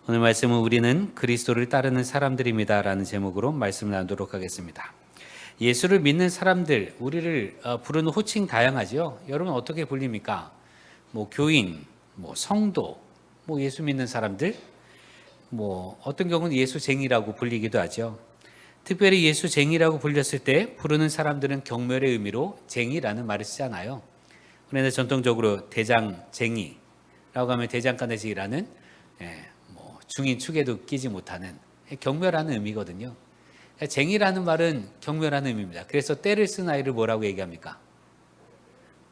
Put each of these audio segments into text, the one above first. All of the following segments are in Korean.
오늘 말씀은 우리는 그리스도를 따르는 사람들입니다 라는 제목으로 말씀을 나누도록 하겠습니다. 예수를 믿는 사람들, 우리를 부르는 호칭 다양하죠. 여러분 어떻게 불립니까? 교인, 성도, 예수 믿는 사람들, 어떤 경우는 예수쟁이라고 불리기도 하죠. 특별히 예수쟁이라고 불렸을 때 부르는 사람들은 경멸의 의미로 쟁이라는 말을 쓰잖아요. 그런데 전통적으로 대장쟁이라고 하면 대장간에서 중인 축에도 끼지 못하는 경멸하는 의미거든요. 쟁이라는 말은 경멸하는 의미입니다. 그래서 때를 쓴 아이를 뭐라고 얘기합니까?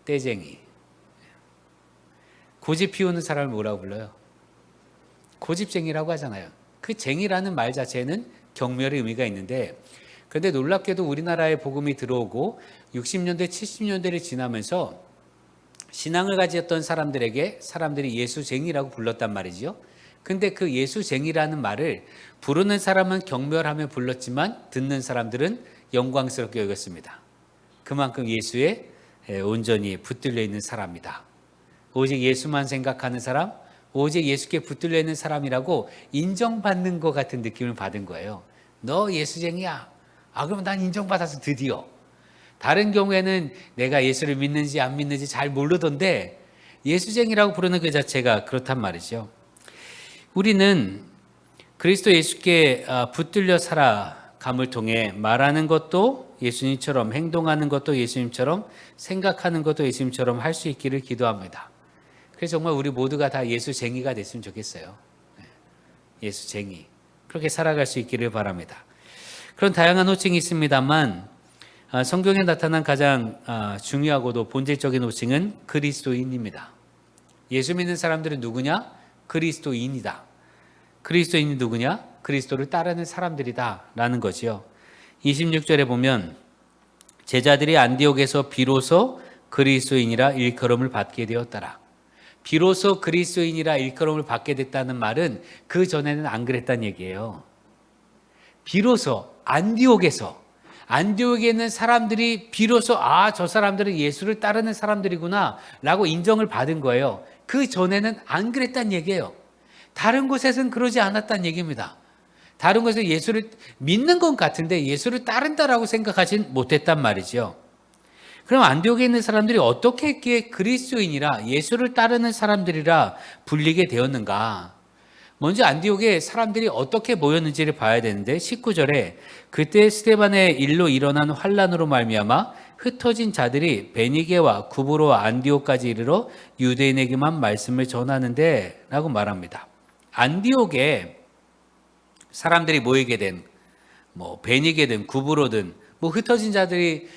때쟁이. 고집 피우는 사람을 뭐라고 불러요? 고집쟁이라고 하잖아요. 그 쟁이라는 말 자체는 경멸의 의미가 있는데, 그런데 놀랍게도 우리나라에 복음이 들어오고 60년대, 70년대를 지나면서 신앙을 가졌던 사람들이 예수쟁이라고 불렀단 말이죠. 근데 그 예수쟁이라는 말을 부르는 사람은 경멸하며 불렀지만 듣는 사람들은 영광스럽게 여겼습니다. 그만큼 예수에 온전히 붙들려 있는 사람이다. 오직 예수만 생각하는 사람, 오직 예수께 붙들려 있는 사람이라고 인정받는 것 같은 느낌을 받은 거예요. 너 예수쟁이야. 그러면 난 인정받아서 드디어. 다른 경우에는 내가 예수를 믿는지 안 믿는지 잘 모르던데 예수쟁이라고 부르는 그 자체가 그렇단 말이죠. 우리는 그리스도 예수께 붙들려 살아감을 통해 말하는 것도 예수님처럼, 행동하는 것도 예수님처럼, 생각하는 것도 예수님처럼 할 수 있기를 기도합니다. 그래서 정말 우리 모두가 다 예수쟁이가 됐으면 좋겠어요. 예수쟁이. 그렇게 살아갈 수 있기를 바랍니다. 그런 다양한 호칭이 있습니다만 성경에 나타난 가장 중요하고도 본질적인 호칭은 그리스도인입니다. 예수 믿는 사람들은 누구냐? 그리스도인이다. 그리스도인이 누구냐? 그리스도를 따르는 사람들이다 라는 거지요. 26절에 보면 제자들이 안디옥에서 비로소 그리스도인이라 일컬음을 받게 되었더라. 비로소 그리스도인이라 일컬음을 받게 됐다는 말은 그 전에는 안 그랬다는 얘기예요. 비로소 안디옥에 있는 사람들이 비로소 저 사람들은 예수를 따르는 사람들이구나 라고 인정을 받은 거예요. 그 전에는 안 그랬다는 얘기예요. 다른 곳에서는 그러지 않았다는 얘기입니다. 다른 곳에서 예수를 믿는 것 같은데 예수를 따른다라고 생각하진 못했단 말이죠. 그럼 안디옥에 있는 사람들이 어떻게 했기에 그리스도인이라 예수를 따르는 사람들이라 불리게 되었는가? 먼저 안디옥에 사람들이 어떻게 모였는지를 봐야 되는데 19절에 그때 스데반의 일로 일어난 환란으로 말미암아 흩어진 자들이 베니게와 구브로와 안디옥까지 이르러 유대인에게만 말씀을 전하는데 라고 말합니다. 안디옥에 사람들이 모이게 된 베니게든 구브로든 흩어진 자들이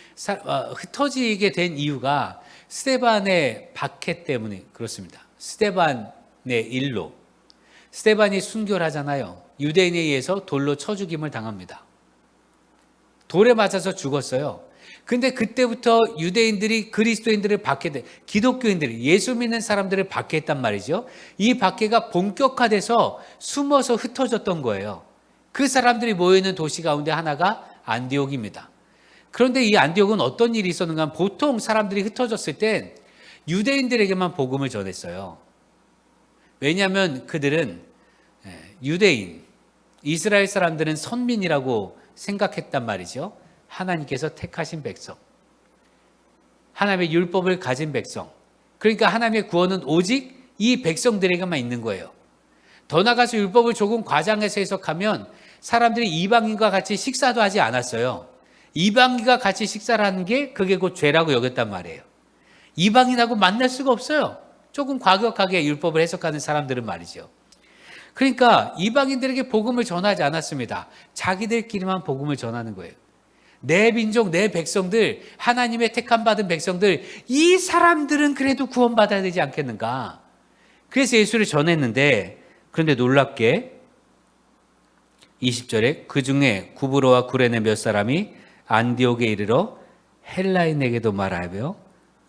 흩어지게 된 이유가 스데반의 박해 때문에 그렇습니다. 스데반의 일로. 스데반이 순교하잖아요. 유대인에 의해서 돌로 쳐 죽임을 당합니다. 돌에 맞아서 죽었어요. 근데 그때부터 유대인들이 그리스도인들을 박해돼, 기독교인들이 예수 믿는 사람들을 박해했단 말이죠. 이 박해가 본격화돼서 숨어서 흩어졌던 거예요. 그 사람들이 모여있는 도시 가운데 하나가 안디옥입니다. 그런데 이 안디옥은 어떤 일이 있었는가? 보통 사람들이 흩어졌을 땐 유대인들에게만 복음을 전했어요. 왜냐하면 그들은 유대인, 이스라엘 사람들은 선민이라고 생각했단 말이죠. 하나님께서 택하신 백성, 하나님의 율법을 가진 백성. 그러니까 하나님의 구원은 오직 이 백성들에게만 있는 거예요. 더 나아가서 율법을 조금 과장해서 해석하면 사람들이 이방인과 같이 식사도 하지 않았어요. 이방인과 같이 식사를 하는 게 그게 곧 죄라고 여겼단 말이에요. 이방인하고 만날 수가 없어요. 조금 과격하게 율법을 해석하는 사람들은 말이죠. 그러니까 이방인들에게 복음을 전하지 않았습니다. 자기들끼리만 복음을 전하는 거예요. 내 민족, 내 백성들, 하나님의 택함 받은 백성들, 이 사람들은 그래도 구원받아야 되지 않겠는가? 그래서 예수를 전했는데, 그런데 놀랍게 20절에 그 중에 구브로와 구레네 몇 사람이 안디옥에 이르러 헬라인에게도 말하며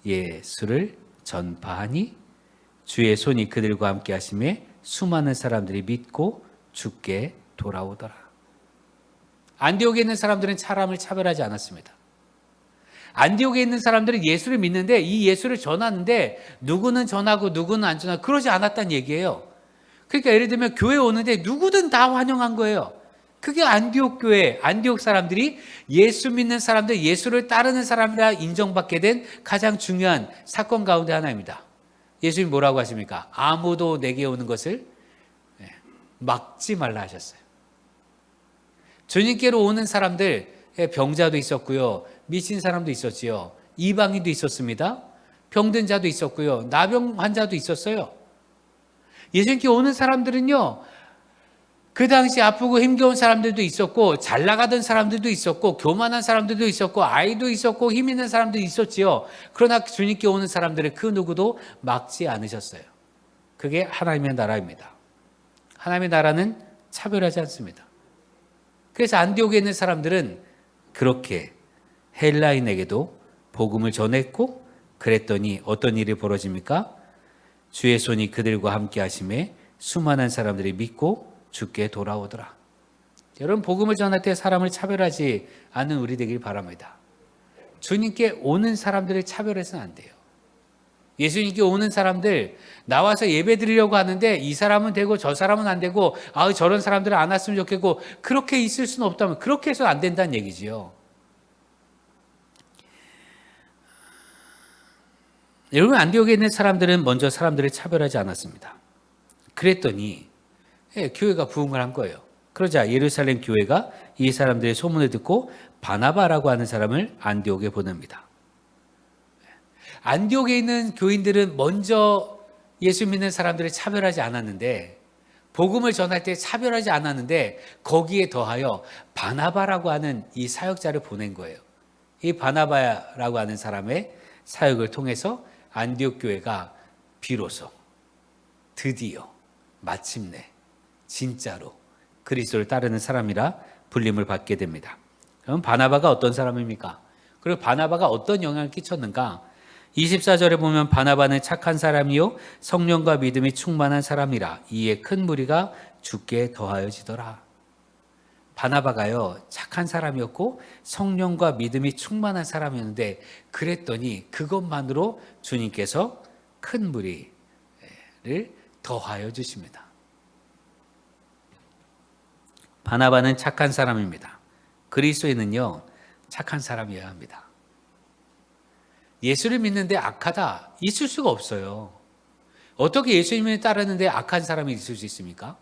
예수를 전파하니 주의 손이 그들과 함께 하심에 수많은 사람들이 믿고 주께 돌아오더라. 안디옥에 있는 사람들은 사람을 차별하지 않았습니다. 안디옥에 있는 사람들은 예수를 믿는데 이 예수를 전하는데 누구는 전하고 누구는 안 전하고 그러지 않았다는 얘기예요. 그러니까 예를 들면 교회 오는데 누구든 다 환영한 거예요. 그게 안디옥 교회, 안디옥 사람들이 예수 믿는 사람들, 예수를 따르는 사람이라 인정받게 된 가장 중요한 사건 가운데 하나입니다. 예수님 뭐라고 하십니까? 아무도 내게 오는 것을 막지 말라 하셨어요. 주님께로 오는 사람들, 병자도 있었고요, 미친 사람도 있었지요, 이방인도 있었습니다, 병든 자도 있었고요, 나병 환자도 있었어요. 예수님께 오는 사람들은요, 그 당시 아프고 힘겨운 사람들도 있었고, 잘 나가던 사람들도 있었고, 교만한 사람들도 있었고, 아이도 있었고, 힘 있는 사람도 있었지요. 그러나 주님께 오는 사람들을 그 누구도 막지 않으셨어요. 그게 하나님의 나라입니다. 하나님의 나라는 차별하지 않습니다. 그래서 안디옥에 있는 사람들은 그렇게 헬라인에게도 복음을 전했고, 그랬더니 어떤 일이 벌어집니까? 주의 손이 그들과 함께 하심에 수많은 사람들이 믿고 주께 돌아오더라. 여러분, 복음을 전할 때 사람을 차별하지 않는 우리 되길 바랍니다. 주님께 오는 사람들을 차별해서는 안 돼요. 예수님께 오는 사람들, 나와서 예배 드리려고 하는데 이 사람은 되고 저 사람은 안 되고, 저런 사람들은 안 왔으면 좋겠고, 그렇게 있을 수는 없다면 그렇게 해서 안 된다는 얘기지요. 여러분, 안디옥에 있는 사람들은 먼저 사람들을 차별하지 않았습니다. 그랬더니 교회가 부흥을 한 거예요. 그러자 예루살렘 교회가 이 사람들의 소문을 듣고 바나바라고 하는 사람을 안디옥에 보냅니다. 안디옥에 있는 교인들은 먼저 예수 믿는 사람들을 차별하지 않았는데, 복음을 전할 때 차별하지 않았는데, 거기에 더하여 바나바라고 하는 이 사역자를 보낸 거예요. 이 바나바라고 하는 사람의 사역을 통해서 안디옥 교회가 비로소, 드디어, 마침내 진짜로 그리스도를 따르는 사람이라 불림을 받게 됩니다. 그럼 바나바가 어떤 사람입니까? 그리고 바나바가 어떤 영향을 끼쳤는가? 24절에 보면 바나바는 착한 사람이요 성령과 믿음이 충만한 사람이라 이에 큰 무리가 주께 더하여지더라. 바나바가요 착한 사람이었고 성령과 믿음이 충만한 사람이었는데, 그랬더니 그것만으로 주님께서 큰 무리를 더하여 주십니다. 바나바는 착한 사람입니다. 그리스도인은요 착한 사람이어야 합니다. 예수를 믿는데 악하다, 있을 수가 없어요. 어떻게 예수님을 따르는데 악한 사람이 있을 수 있습니까?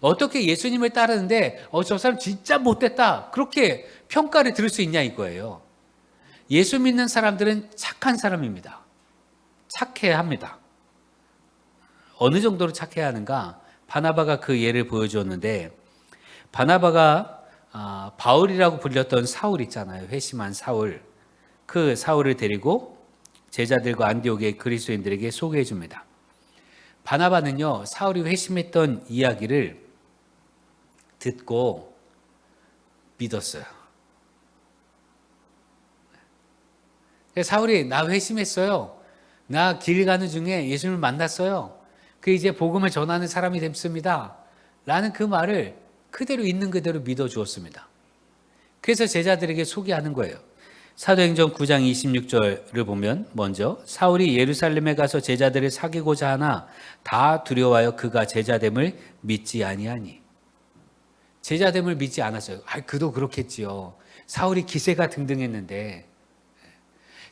어떻게 예수님을 따르는데 저 사람 진짜 못됐다, 그렇게 평가를 들을 수 있냐 이거예요. 예수 믿는 사람들은 착한 사람입니다. 착해야 합니다. 어느 정도로 착해야 하는가? 바나바가 그 예를 보여주었는데, 바나바가 바울이라고 불렸던 사울 있잖아요. 회심한 사울. 그 사울을 데리고 제자들과 안디옥의 그리스도인들에게 소개해 줍니다. 바나바는요 사울이 회심했던 이야기를 듣고 믿었어요. 사울이 나 회심했어요, 나 길 가는 중에 예수님을 만났어요, 그 이제 복음을 전하는 사람이 됐습니다 라는 그 말을 그대로 있는 그대로 믿어 주었습니다. 그래서 제자들에게 소개하는 거예요. 사도행전 9장 26절을 보면 먼저 사울이 예루살렘에 가서 제자들을 사귀고자 하나 다 두려워하여 그가 제자됨을 믿지 아니하니. 제자됨을 믿지 않았어요. 그도 그렇겠지요. 사울이 기세가 등등했는데,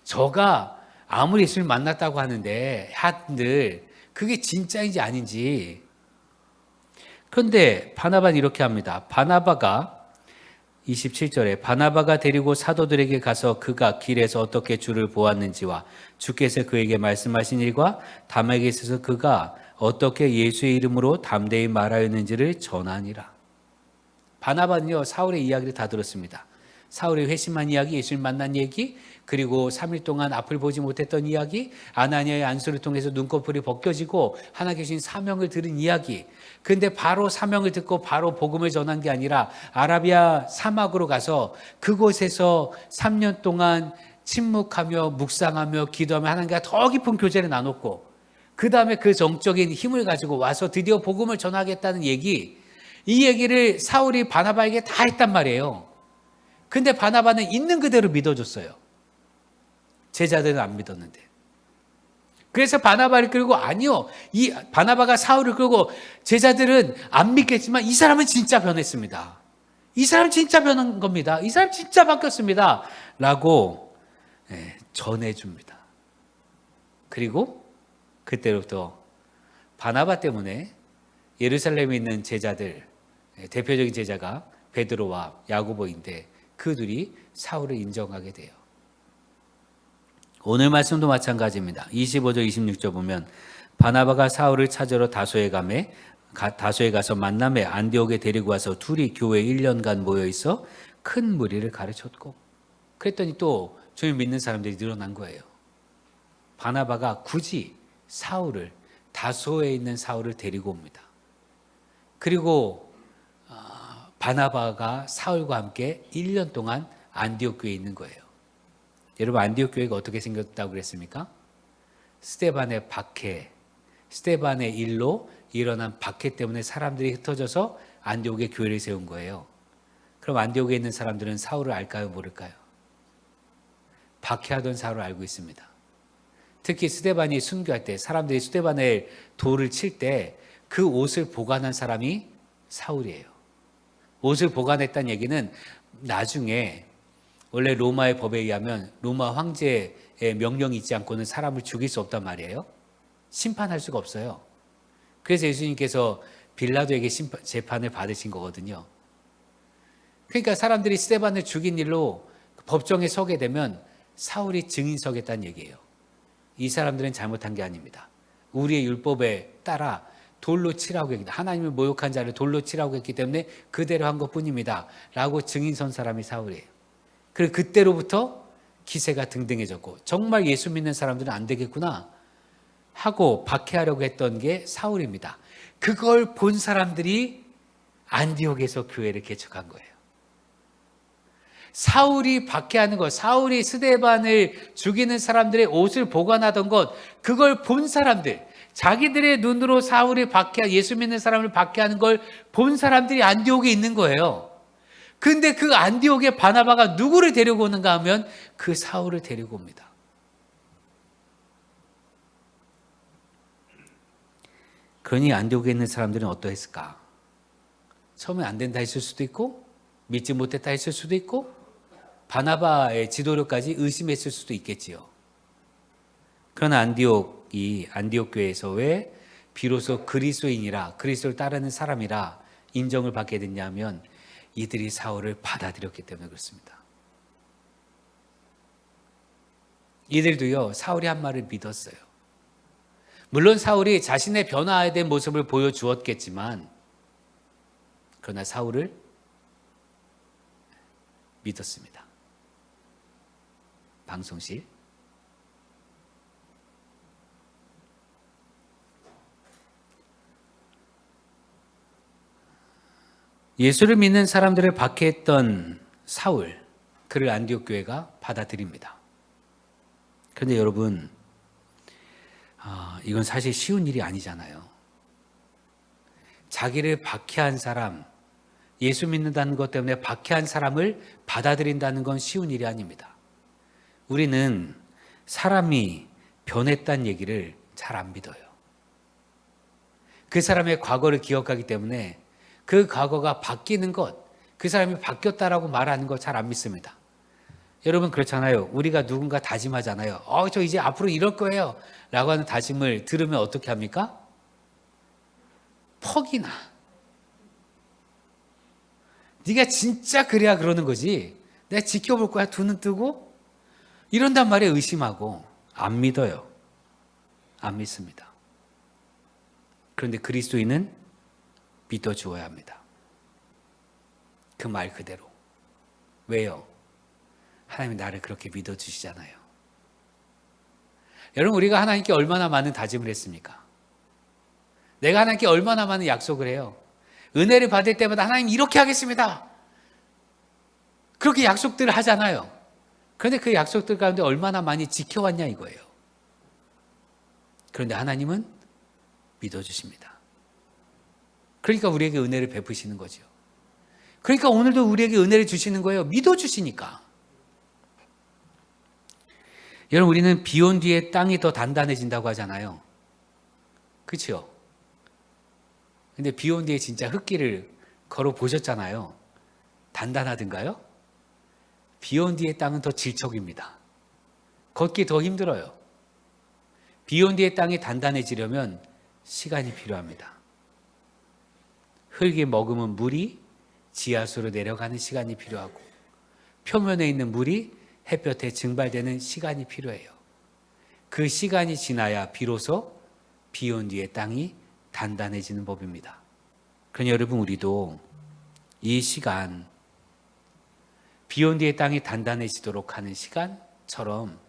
저가 아무리 예수를 만났다고 하는데 한들 그게 진짜인지 아닌지. 그런데 바나바는 이렇게 합니다. 바나바가 27절에 바나바가 데리고 사도들에게 가서 그가 길에서 어떻게 주를 보았는지와 주께서 그에게 말씀하신 일과 담에게 있어서 그가 어떻게 예수의 이름으로 담대히 말하였는지를 전하니라. 바나바는요 사울의 이야기를 다 들었습니다. 사울의 회심한 이야기, 예수를 만난 얘기, 그리고 3일 동안 앞을 보지 못했던 이야기, 아나니아의 안수를 통해서 눈꺼풀이 벗겨지고 하나님께 주신 사명을 들은 이야기. 그런데 바로 사명을 듣고 바로 복음을 전한 게 아니라 아라비아 사막으로 가서 그곳에서 3년 동안 침묵하며 묵상하며 기도하며 하나님과 더 깊은 교제를 나눴고, 그 다음에 그 정적인 힘을 가지고 와서 드디어 복음을 전하겠다는 얘기, 이 얘기를 사울이 바나바에게 다 했단 말이에요. 근데 바나바는 있는 그대로 믿어줬어요. 제자들은 안 믿었는데. 그래서 바나바를 끌고 아니요. 이 바나바가 사울을 끌고 제자들은 안 믿겠지만 이 사람은 진짜 변했습니다. 이 사람 진짜 변한 겁니다. 이 사람 진짜 바뀌었습니다. 라고 전해줍니다. 그리고 그때부터 바나바 때문에 예루살렘에 있는 제자들, 대표적인 제자가 베드로와 야고보인데 그 둘이 사울을 인정하게 돼요. 오늘 말씀도 마찬가지입니다. 25절 26절 보면 바나바가 사울을 찾으러 다소에 가서 만남에 안디옥에 데리고 와서 둘이 교회에 1년간 모여 있어 큰 무리를 가르쳤고, 그랬더니 또 주님 믿는 사람들이 늘어난 거예요. 바나바가 굳이 사울을, 다소에 있는 사울을 데리고 옵니다. 그리고 바나바가 사울과 함께 1년 동안 안디옥 교회에 있는 거예요. 여러분, 안디옥 교회가 어떻게 생겼다고 그랬습니까? 스데반의 박해, 스데반의 일로 일어난 박해 때문에 사람들이 흩어져서 안디옥에 교회를 세운 거예요. 그럼 안디옥에 있는 사람들은 사울을 알까요, 모를까요? 박해하던 사울을 알고 있습니다. 특히 스데반이 순교할 때, 사람들이 스데반의 돌을 칠 때 그 옷을 보관한 사람이 사울이에요. 옷을 보관했다는 얘기는 나중에 원래 로마의 법에 의하면 로마 황제의 명령이 있지 않고는 사람을 죽일 수 없단 말이에요. 심판할 수가 없어요. 그래서 예수님께서 빌라도에게 재판을 받으신 거거든요. 그러니까 사람들이 스데반을 죽인 일로 법정에 서게 되면 사울이 증인 서겠다는 얘기예요. 이 사람들은 잘못한 게 아닙니다. 우리의 율법에 따라 돌로 치라고 했기 때문에, 하나님을 모욕한 자를 돌로 치라고 했기 때문에 그대로 한 것뿐입니다 라고 증인 선 사람이 사울이에요. 그리고 그때로부터 기세가 등등해졌고, 정말 예수 믿는 사람들은 안 되겠구나 하고 박해하려고 했던 게 사울입니다. 그걸 본 사람들이 안디옥에서 교회를 개척한 거예요. 사울이 박해하는 것, 사울이 스데반을 죽이는 사람들의 옷을 보관하던 것, 그걸 본 사람들, 자기들의 눈으로 사울이 예수 믿는 사람을 박해하는 걸 본 사람들이 안디옥에 있는 거예요. 근데 그 안디옥에 바나바가 누구를 데리고 오는가 하면 그 사울을 데리고 옵니다. 그러니 안디옥에 있는 사람들은 어떠했을까? 처음에 안 된다 했을 수도 있고, 믿지 못했다 했을 수도 있고, 바나바의 지도력까지 의심했을 수도 있겠지요. 그러나 안디옥 교회에서 왜 비로소 그리스도인이라, 그리스도를 따르는 사람이라 인정을 받게 됐냐면 이들이 사울을 받아들였기 때문에 그렇습니다. 이들도요, 사울이 한 말을 믿었어요. 물론 사울이 자신의 변화된 모습을 보여주었겠지만, 그러나 사울을 믿었습니다. 방송실. 예수를 믿는 사람들을 박해했던 사울, 그를 안디옥 교회가 받아들입니다. 그런데 여러분, 이건 사실 쉬운 일이 아니잖아요. 자기를 박해한 사람, 예수 믿는다는 것 때문에 박해한 사람을 받아들인다는 건 쉬운 일이 아닙니다. 우리는 사람이 변했다는 얘기를 잘 안 믿어요. 그 사람의 과거를 기억하기 때문에 그 과거가 바뀌는 것, 그 사람이 바뀌었다라고 말하는 거 잘 안 믿습니다. 여러분 그렇잖아요. 우리가 누군가 다짐하잖아요. 저 이제 앞으로 이럴 거예요 라고 하는 다짐을 들으면 어떻게 합니까? 퍽이나. 네가 진짜 그래야 그러는 거지. 내가 지켜볼 거야. 두 눈 뜨고. 이런단 말에 의심하고 안 믿어요. 안 믿습니다. 그런데 그리스도인은 믿어주어야 합니다. 그 말 그대로. 왜요? 하나님이 나를 그렇게 믿어주시잖아요. 여러분, 우리가 하나님께 얼마나 많은 다짐을 했습니까? 내가 하나님께 얼마나 많은 약속을 해요. 은혜를 받을 때마다 하나님 이렇게 하겠습니다. 그렇게 약속들을 하잖아요. 그런데 그 약속들 가운데 얼마나 많이 지켜왔냐 이거예요. 그런데 하나님은 믿어주십니다. 그러니까 우리에게 은혜를 베푸시는 거죠. 그러니까 오늘도 우리에게 은혜를 주시는 거예요. 믿어주시니까. 여러분, 우리는 비 온 뒤에 땅이 더 단단해진다고 하잖아요. 그렇죠? 근데 비 온 뒤에 진짜 흙길을 걸어 보셨잖아요. 단단하던가요? 비 온 뒤에 땅은 더 질척입니다. 걷기 더 힘들어요. 비 온 뒤에 땅이 단단해지려면 시간이 필요합니다. 흙이 머금은 물이 지하수로 내려가는 시간이 필요하고, 표면에 있는 물이 햇볕에 증발되는 시간이 필요해요. 그 시간이 지나야 비로소 비 온 뒤에 땅이 단단해지는 법입니다. 그러니 여러분, 우리도 이 시간, 비 온 뒤에 땅이 단단해지도록 하는 시간처럼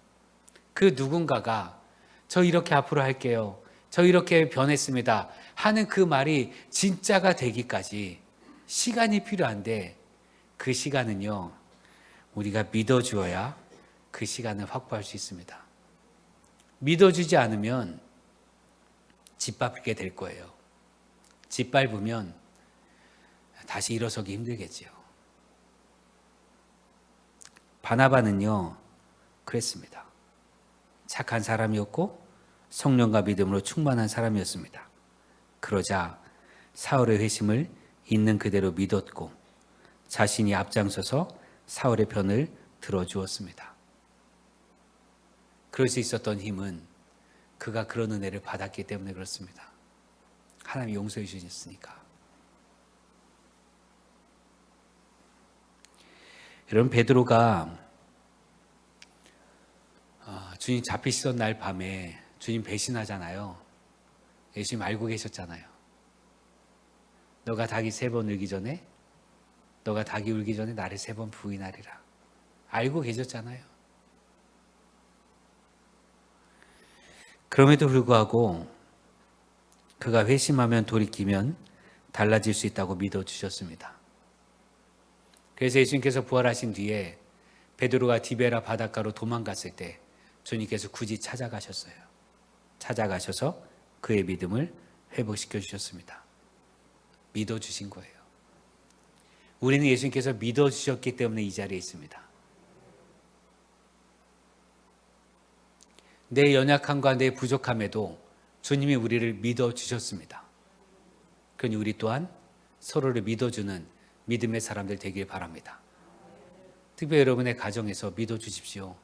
그 누군가가 저 이렇게 앞으로 할게요, 저 이렇게 변했습니다 하는 그 말이 진짜가 되기까지 시간이 필요한데, 그 시간은요, 우리가 믿어주어야 그 시간을 확보할 수 있습니다. 믿어주지 않으면 짓밟게 될 거예요. 짓밟으면 다시 일어서기 힘들겠지요. 바나바는요, 그랬습니다. 착한 사람이었고 성령과 믿음으로 충만한 사람이었습니다. 그러자 사울의 회심을 있는 그대로 믿었고 자신이 앞장서서 사울의 편을 들어주었습니다. 그럴 수 있었던 힘은 그가 그런 은혜를 받았기 때문에 그렇습니다. 하나님이 용서해 주셨으니까. 여러분, 베드로가 주님 잡히시던 날 밤에 주님 배신하잖아요. 예수님 알고 계셨잖아요. 너가 닭이 3번 울기 전에, 너가 닭이 울기 전에 나를 3번 부인하리라. 알고 계셨잖아요. 그럼에도 불구하고 그가 회심하면 돌이키면 달라질 수 있다고 믿어주셨습니다. 그래서 예수님께서 부활하신 뒤에 베드로가 디베라 바닷가로 도망갔을 때 주님께서 굳이 찾아가셨어요. 찾아가셔서 그의 믿음을 회복시켜 주셨습니다. 믿어주신 거예요. 우리는 예수님께서 믿어주셨기 때문에 이 자리에 있습니다. 내 연약함과 내 부족함에도 주님이 우리를 믿어주셨습니다. 그러니 우리 또한 서로를 믿어주는 믿음의 사람들 되길 바랍니다. 특별히 여러분의 가정에서 믿어주십시오.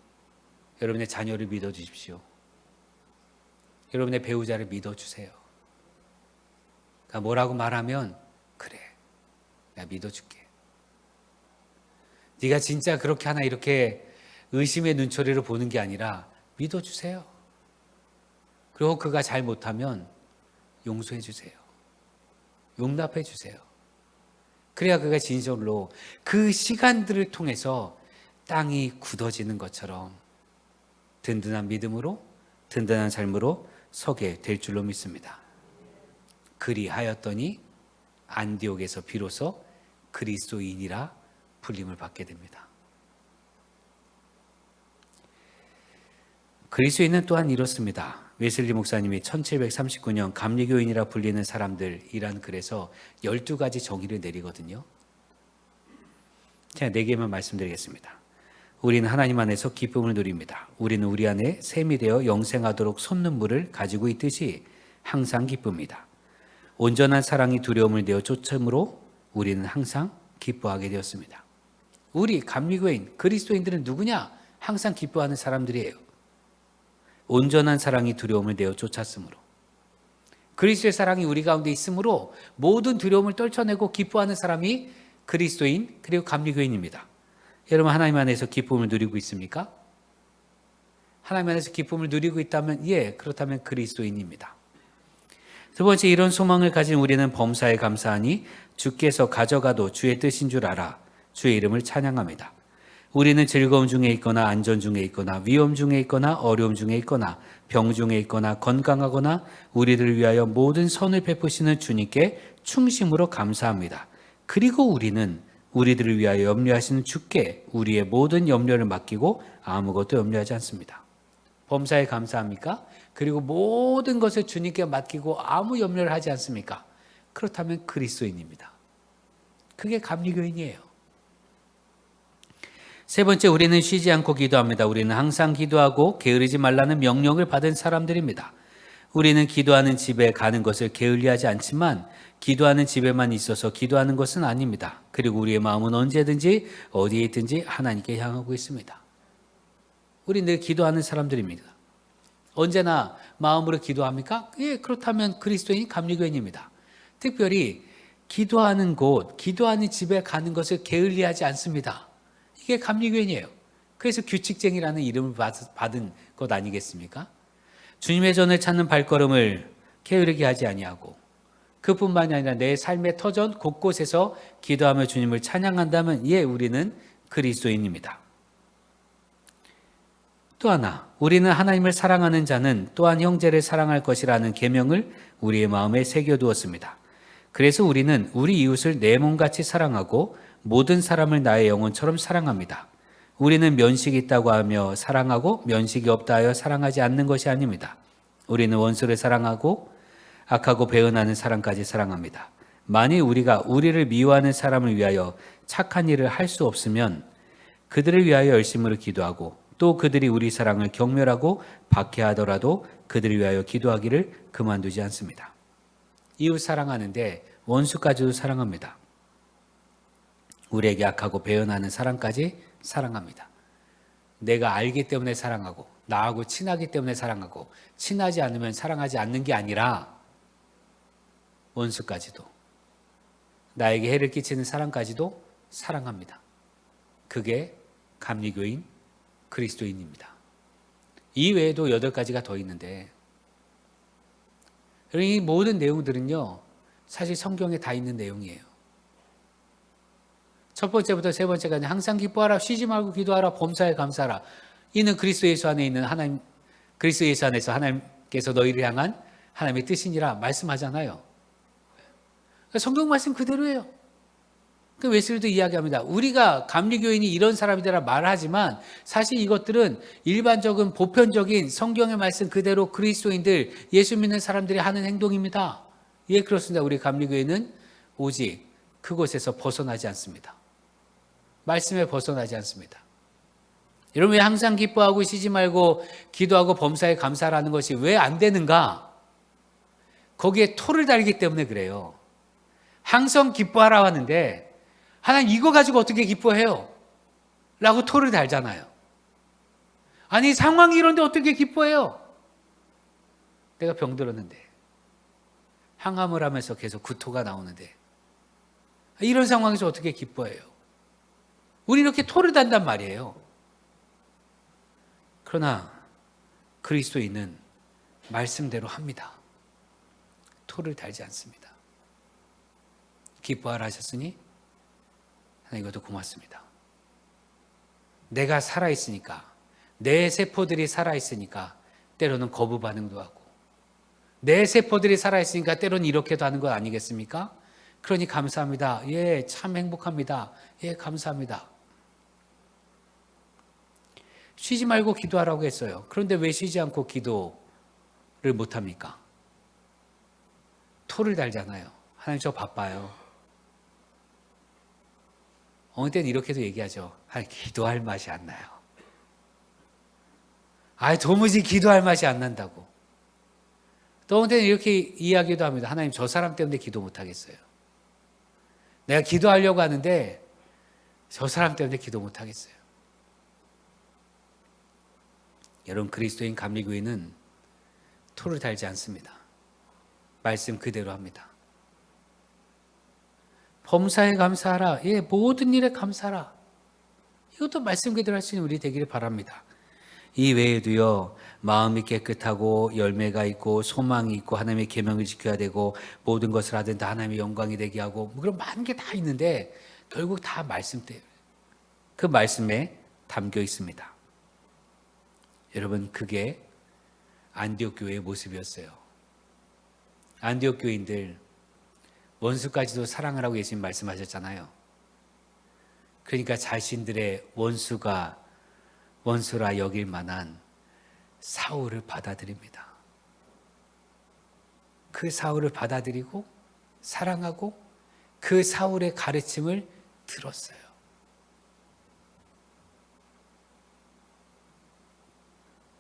여러분의 자녀를 믿어주십시오. 여러분의 배우자를 믿어주세요. 그러니까 뭐라고 말하면 그래, 내가 믿어줄게. 네가 진짜 그렇게 하나 이렇게 의심의 눈초리로 보는 게 아니라 믿어주세요. 그리고 그가 잘못하면 용서해 주세요. 용납해 주세요. 그래야 그가 진실로 그 시간들을 통해서 땅이 굳어지는 것처럼 든든한 믿음으로, 든든한 삶으로 서게 될 줄로 믿습니다. 그리하였더니 안디옥에서 비로소 그리스도인이라 불림을 받게 됩니다. 그리스도인은 또한 이렇습니다. 웨슬리 목사님이 1739년 감리교인이라 불리는 사람들이란 글에서 12가지 정의를 내리거든요. 제가 4개만 말씀드리겠습니다. 우리는 하나님 안에서 기쁨을 누립니다. 우리는 우리 안에 샘이 되어 영생하도록 솟는물을 가지고 있듯이 항상 기쁩니다. 온전한 사랑이 두려움을 내어 쫓음으로 우리는 항상 기뻐하게 되었습니다. 우리 감리교인, 그리스도인들은 누구냐? 항상 기뻐하는 사람들이에요. 온전한 사랑이 두려움을 내어 쫓았으므로, 그리스도의 사랑이 우리 가운데 있으므로 모든 두려움을 떨쳐내고 기뻐하는 사람이 그리스도인, 그리고 감리교인입니다. 여러분, 하나님 안에서 기쁨을 누리고 있습니까? 하나님 안에서 기쁨을 누리고 있다면, 그렇다면 그리스도인입니다. 두 번째, 이런 소망을 가진 우리는 범사에 감사하니 주께서 가져가도 주의 뜻인 줄 알아 주의 이름을 찬양합니다. 우리는 즐거움 중에 있거나 안전 중에 있거나 위험 중에 있거나 어려움 중에 있거나 병 중에 있거나 건강하거나 우리를 위하여 모든 선을 베푸시는 주님께 충심으로 감사합니다. 그리고 우리는 우리들을 위하여 염려하시는 주께 우리의 모든 염려를 맡기고 아무것도 염려하지 않습니다. 범사에 감사합니까? 그리고 모든 것을 주님께 맡기고 아무 염려를 하지 않습니까? 그렇다면 그리스도인입니다. 그게 감리교인이에요. 세 번째, 우리는 쉬지 않고 기도합니다. 우리는 항상 기도하고 게으르지 말라는 명령을 받은 사람들입니다. 우리는 기도하는 집에 가는 것을 게을리하지 않지만 기도하는 집에만 있어서 기도하는 것은 아닙니다. 그리고 우리의 마음은 언제든지 어디에 있든지 하나님께 향하고 있습니다. 우리 늘 기도하는 사람들입니다. 언제나 마음으로 기도합니까? 예, 그렇다면 그리스도인 감리교인입니다. 특별히 기도하는 곳, 기도하는 집에 가는 것을 게을리하지 않습니다. 이게 감리교인이에요. 그래서 규칙쟁이라는 이름을 받은 것 아니겠습니까? 주님의 전을 찾는 발걸음을 게으르게 하지 아니하고 그뿐만이 아니라 내 삶의 터전 곳곳에서 기도하며 주님을 찬양한다면 예, 우리는 그리스도인입니다. 또 하나, 우리는 하나님을 사랑하는 자는 또한 형제를 사랑할 것이라는 계명을 우리의 마음에 새겨두었습니다. 그래서 우리는 우리 이웃을 내 몸같이 사랑하고 모든 사람을 나의 영혼처럼 사랑합니다. 우리는 면식이 있다고 하며 사랑하고 면식이 없다 하여 사랑하지 않는 것이 아닙니다. 우리는 원수를 사랑하고 악하고 배은하는 사람까지 사랑합니다. 만일 우리가 우리를 미워하는 사람을 위하여 착한 일을 할 수 없으면 그들을 위하여 열심으로 기도하고 또 그들이 우리 사랑을 경멸하고 박해하더라도 그들을 위하여 기도하기를 그만두지 않습니다. 이웃 사랑하는데 원수까지도 사랑합니다. 우리에게 악하고 배은하는 사람까지 사랑합니다. 내가 알기 때문에 사랑하고 나하고 친하기 때문에 사랑하고 친하지 않으면 사랑하지 않는 게 아니라 원수까지도 나에게 해를 끼치는 사람까지도 사랑합니다. 그게 감리교인 그리스도인입니다. 이 외에도 8가지가 더 있는데 이 모든 내용들은요 사실 성경에 다 있는 내용이에요. 첫 번째부터 세 번째까지 항상 기뻐하라, 쉬지 말고 기도하라, 범사에 감사하라. 이는 그리스도 예수 안에 있는 하나님, 그리스도 예수 안에서 하나님께서 너희를 향한 하나님의 뜻이니라 말씀하잖아요. 성경 말씀 그대로예요. 그 웨슬리도 이야기합니다. 우리가 감리교인이 이런 사람이라 말하지만 사실 이것들은 일반적인 보편적인 성경의 말씀 그대로 그리스도인들, 예수 믿는 사람들이 하는 행동입니다. 예, 그렇습니다. 우리 감리교인은 오직 그곳에서 벗어나지 않습니다. 말씀에 벗어나지 않습니다. 여러분, 왜 항상 기뻐하고 쉬지 말고 기도하고 범사에 감사하라는 것이 왜 안 되는가? 거기에 토를 달기 때문에 그래요. 항상 기뻐하라 하는데 하나님 이거 가지고 어떻게 기뻐해요? 라고 토를 달잖아요. 아니 상황이 이런데 어떻게 기뻐해요? 내가 병들었는데 항암을 하면서 계속 구토가 나오는데 이런 상황에서 어떻게 기뻐해요? 우리 이렇게 토를 단단 말이에요. 그러나 그리스도인은 말씀대로 합니다. 토를 달지 않습니다. 기뻐하라 하셨으니 하나님 이것도 고맙습니다. 내가 살아있으니까 내 세포들이 살아있으니까 때로는 거부 반응도 하고 내 세포들이 살아있으니까 때로는 이렇게도 하는 것 아니겠습니까? 그러니 감사합니다. 예, 참 행복합니다. 예, 감사합니다. 쉬지 말고 기도하라고 했어요. 그런데 왜 쉬지 않고 기도를 못합니까? 토를 달잖아요. 하나님 저 바빠요. 어느 때는 이렇게도 얘기하죠. 기도할 맛이 안 나요. 도무지 기도할 맛이 안 난다고. 또 어느 때는 이렇게 이야기도 합니다. 하나님 저 사람 때문에 기도 못 하겠어요. 내가 기도하려고 하는데 저 사람 때문에 기도 못 하겠어요. 여러분, 그리스도인 감리교인은 토를 달지 않습니다. 말씀 그대로 합니다. 범사에 감사하라. 예, 모든 일에 감사하라. 이것도 말씀 그대로 할 수 있는 우리 되기를 바랍니다. 이 외에도요, 마음이 깨끗하고 열매가 있고 소망이 있고 하나님의 계명을 지켜야 되고 모든 것을 하든 다 하나님의 영광이 되게 하고 그런 많은 게 다 있는데 결국 다 말씀 때문에 그 말씀에 담겨 있습니다. 여러분, 그게 안디옥 교회의 모습이었어요. 안디옥 교인들 원수까지도 사랑을 하고 예수님 말씀하셨잖아요. 그러니까 자신들의 원수라 여길 만한 사울을 받아들입니다. 그 사울을 받아들이고 사랑하고 그 사울의 가르침을 들었어요.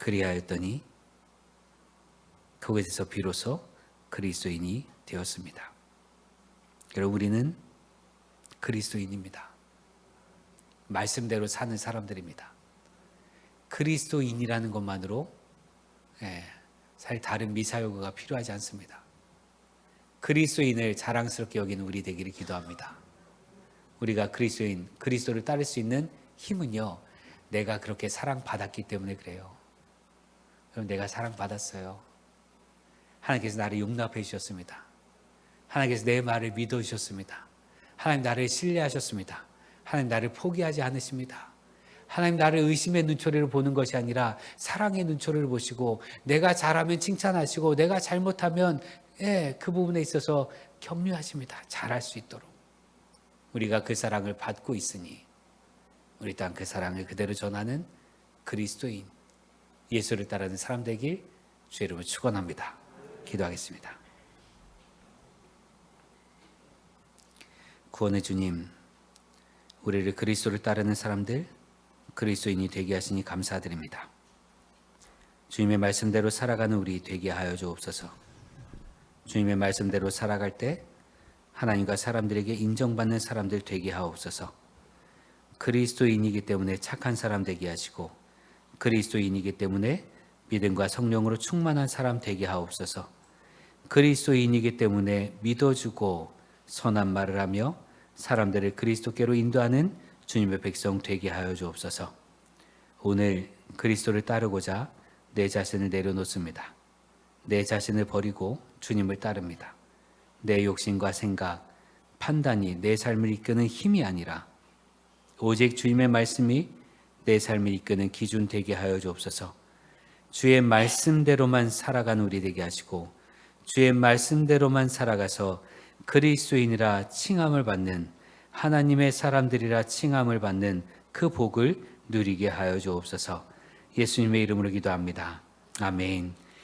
그리하였더니 그곳에서 비로소 그리스도인이 되었습니다. 여러분, 우리는 그리스도인입니다. 말씀대로 사는 사람들입니다. 그리스도인이라는 것만으로 사실 다른 미사여구가 필요하지 않습니다. 그리스도인을 자랑스럽게 여기는 우리 되기를 기도합니다. 우리가 그리스도인, 그리스도를 따를 수 있는 힘은요, 내가 그렇게 사랑받았기 때문에 그래요. 그럼 내가 사랑받았어요. 하나님께서 나를 용납해 주셨습니다. 하나님께서 내 말을 믿어 주셨습니다. 하나님 나를 신뢰하셨습니다. 하나님 나를 포기하지 않으십니다. 하나님 나를 의심의 눈초리로 보는 것이 아니라 사랑의 눈초리를 보시고, 내가 잘하면 칭찬하시고 내가 잘못하면 그 부분에 있어서 격려하십니다. 잘할 수 있도록. 우리가 그 사랑을 받고 있으니 우리 또한 그 사랑을 그대로 전하는 그리스도인, 예수를 따르는 사람 되길 주의 이름으로 축원합니다. 기도하겠습니다. 구원의 주님, 우리를 그리스도를 따르는 사람들, 그리스도인이 되게 하시니 감사드립니다. 주님의 말씀대로 살아가는 우리 되게 하여 주옵소서. 주님의 말씀대로 살아갈 때 하나님과 사람들에게 인정받는 사람들 되게 하옵소서. 그리스도인이기 때문에 착한 사람 되게 하시고, 그리스도인이기 때문에 믿음과 성령으로 충만한 사람 되게 하옵소서. 그리스도인이기 때문에 믿어주고 선한 말을 하며 사람들을 그리스도께로 인도하는 주님의 백성 되게 하여 주옵소서. 오늘 그리스도를 따르고자 내 자신을 내려놓습니다. 내 자신을 버리고 주님을 따릅니다. 내 욕심과 생각, 판단이 내 삶을 이끄는 힘이 아니라 오직 주님의 말씀이 내 삶을 이끄는 기준 되게 하여 주옵소서. 주의 말씀대로만 살아가는 우리 되게 하시고, 주의 말씀대로만 살아가서 그리스도인이라 칭함을 받는, 하나님의 사람들이라 칭함을 받는 그 복을 누리게 하여 주옵소서. 예수님의 이름으로 기도합니다. 아멘.